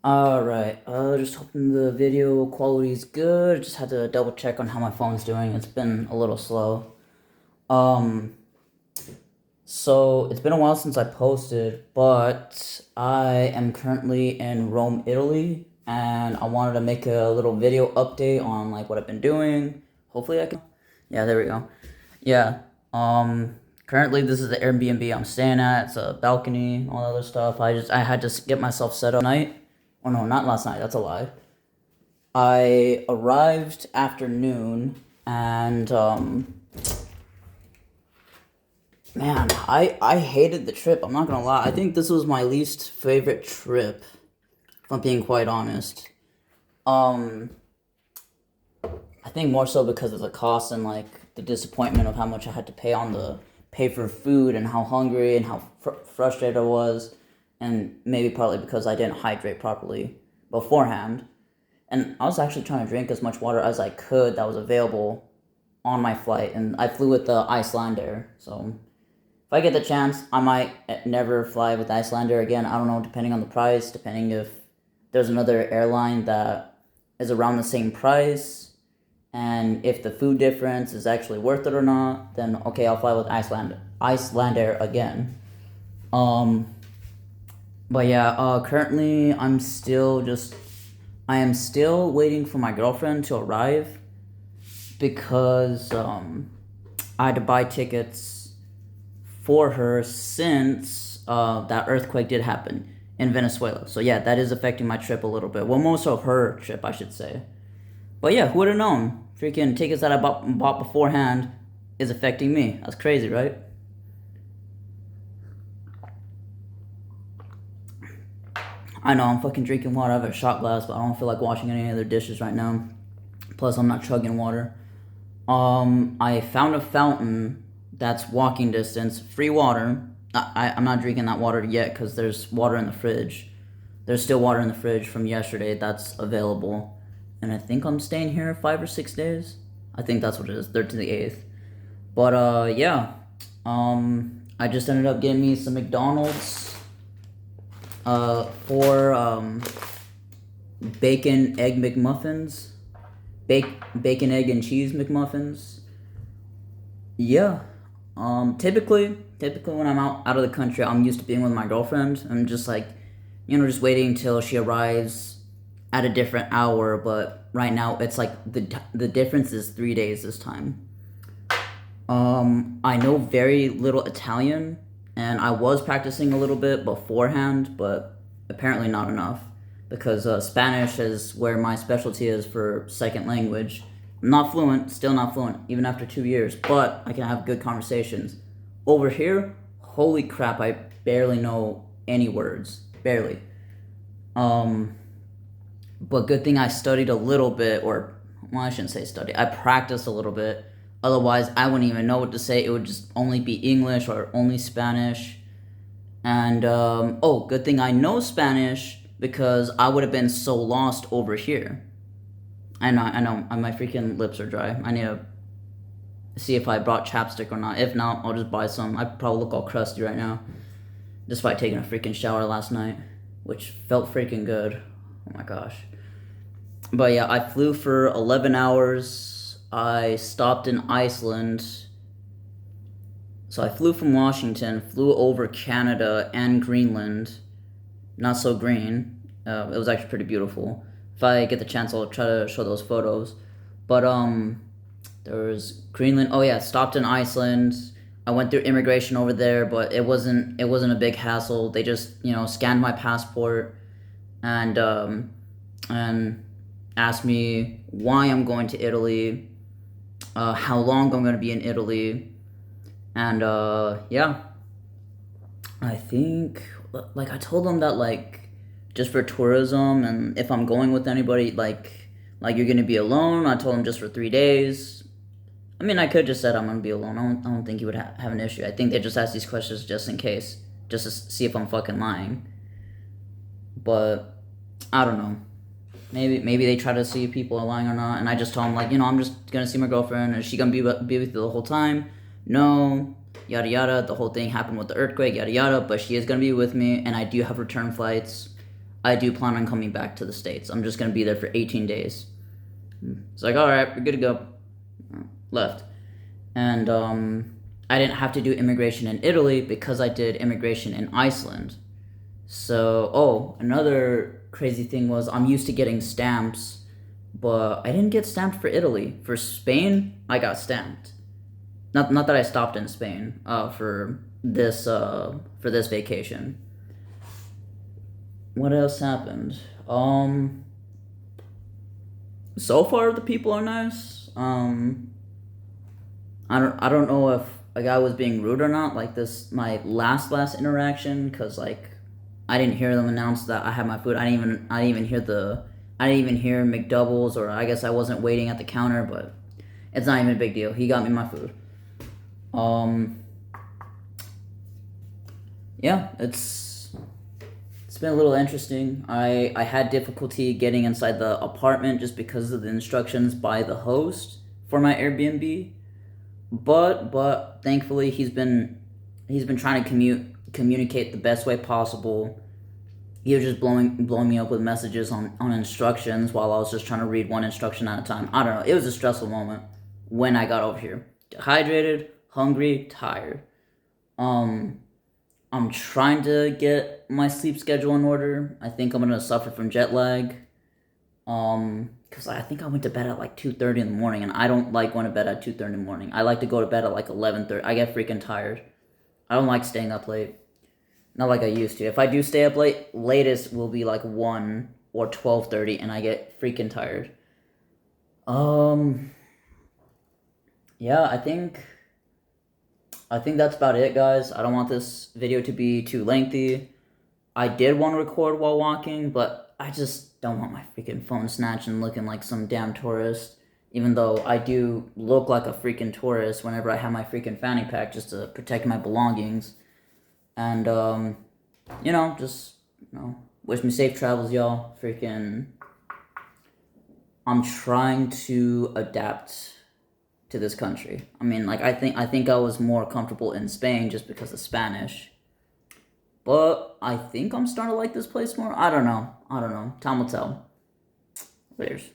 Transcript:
Alright, just hoping the video quality is good. Just had to double check on how my phone's doing. It's been a little slow. Um, so it's been a while since I posted, but I am currently in Rome, Italy, and I wanted to make a little video update on like what I've been doing. Hopefully I can. Yeah, there we go. Yeah. Currently this is the Airbnb I'm staying at. It's a balcony, all that other stuff. I had to get myself set up tonight. Oh no, not last night. That's a lie. I arrived afternoon and man, I hated the trip. I'm not gonna lie. I think this was my least favorite trip, if I'm being quite honest. Um, I think more so because of the cost and like the disappointment of how much I had to pay for food and how hungry and how frustrated I was, and maybe partly because I didn't hydrate properly beforehand. And I was actually trying to drink as much water as I could that was available on my flight, and I flew with the Icelandair. So if I get the chance, I might never fly with Icelandair again. I don't know, depending on the price, depending if there's another airline that is around the same price, and if the food difference is actually worth it or not, then okay, I'll fly with Icelandair again. Um, but yeah, currently I am still waiting for my girlfriend to arrive because I had to buy tickets for her since that earthquake did happen in Venezuela. So yeah, that is affecting my trip a little bit. Well, most of her trip, I should say. But yeah, who would have known? Freaking tickets that I bought beforehand is affecting me. That's crazy, right? I know I'm fucking drinking water. I have a shot glass, but I don't feel like washing any other dishes right now. Plus, I'm not chugging water. I found a fountain that's walking distance, free water. I'm not drinking that water yet because there's water in the fridge. There's still water in the fridge from yesterday that's available. And I think I'm staying here 5 or 6 days. I think that's what it is, 3rd to the 8th. But, yeah. I just ended up getting me some McDonald's, for, bacon, egg McMuffins. Bacon, egg, and cheese McMuffins. Yeah. Typically when I'm out of the country, I'm used to being with my girlfriend. I'm just like, just waiting until she arrives at a different hour. But right now, it's like the difference is 3 days this time. I know very little Italian, and I was practicing a little bit beforehand, but apparently not enough because Spanish is where my specialty is for second language. I'm not fluent, still not fluent, even after 2 years, but I can have good conversations. Over here, holy crap, I barely know any words. Barely. Um, but good thing I studied a little bit, or, well, I shouldn't say study. I practiced a little bit. Otherwise, I wouldn't even know what to say. It would just only be English or only Spanish. And, oh, good thing I know Spanish because I would have been so lost over here. I know, my freaking lips are dry. I need to see if I brought chapstick or not. If not, I'll just buy some. I probably look all crusty right now, despite taking a freaking shower last night, which felt freaking good. Oh my gosh. But yeah, I flew for 11 hours. I stopped in Iceland. So I flew from Washington, flew over Canada and Greenland. Not so green. It was actually pretty beautiful. If I get the chance, I'll try to show those photos. But there was Greenland. Oh yeah, stopped in Iceland. I went through immigration over there, but it wasn't a big hassle. They just scanned my passport and asked me why I'm going to Italy, how long I'm going to be in Italy, and yeah, I think like I told them that like just for tourism, and if I'm going with anybody, like you're gonna be alone. I told them just for 3 days. I mean, I could just said I'm gonna be alone. I don't think you would have an issue. I think they just ask these questions just in case, just to see if I'm fucking lying. But I don't know. Maybe they try to see if people are lying or not. And I just told them like, I'm just gonna see my girlfriend. Is she gonna be with you the whole time? No. Yada yada. The whole thing happened with the earthquake. Yada yada. But she is gonna be with me, and I do have return flights. I do plan on coming back to the States. I'm just gonna be there for 18 days. It's like, all right, we're good to go. Left. And I didn't have to do immigration in Italy because I did immigration in Iceland. So, another crazy thing was I'm used to getting stamps, but I didn't get stamped for Italy. For Spain, I got stamped. Not that I stopped in Spain for this vacation. What else happened? So far the people are nice. I don't know if a guy was being rude or not. Like this, my last interaction, cause like I didn't hear them announce that I had my food. I didn't even hear McDoubles, or I guess I wasn't waiting at the counter, but it's not even a big deal. He got me my food. Yeah, it's been a little interesting. I had difficulty getting inside the apartment just because of the instructions by the host for my Airbnb. But thankfully he's been trying to communicate the best way possible. He was just blowing me up with messages on instructions while I was just trying to read one instruction at a time. I don't know. It was a stressful moment when I got over here. Dehydrated, hungry, tired. I'm trying to get my sleep schedule in order. I think I'm gonna suffer from jet lag. Because I think I went to bed at like 2:30 in the morning, and I don't like going to bed at 2:30 in the morning. I like to go to bed at like 11:30. I get freaking tired. I don't like staying up late. Not like I used to. If I do stay up late, latest will be like 1 or 12:30, and I get freaking tired. Yeah, I think that's about it, guys. I don't want this video to be too lengthy. I did want to record while walking, but I just don't want my freaking phone snatched and looking like some damn tourist. Even though I do look like a freaking tourist whenever I have my freaking fanny pack just to protect my belongings. And, just, wish me safe travels, y'all. Freaking, I'm trying to adapt to this country. I mean, like, I think I was more comfortable in Spain just because of Spanish. But I think I'm starting to like this place more. I don't know. Time will tell. Laters.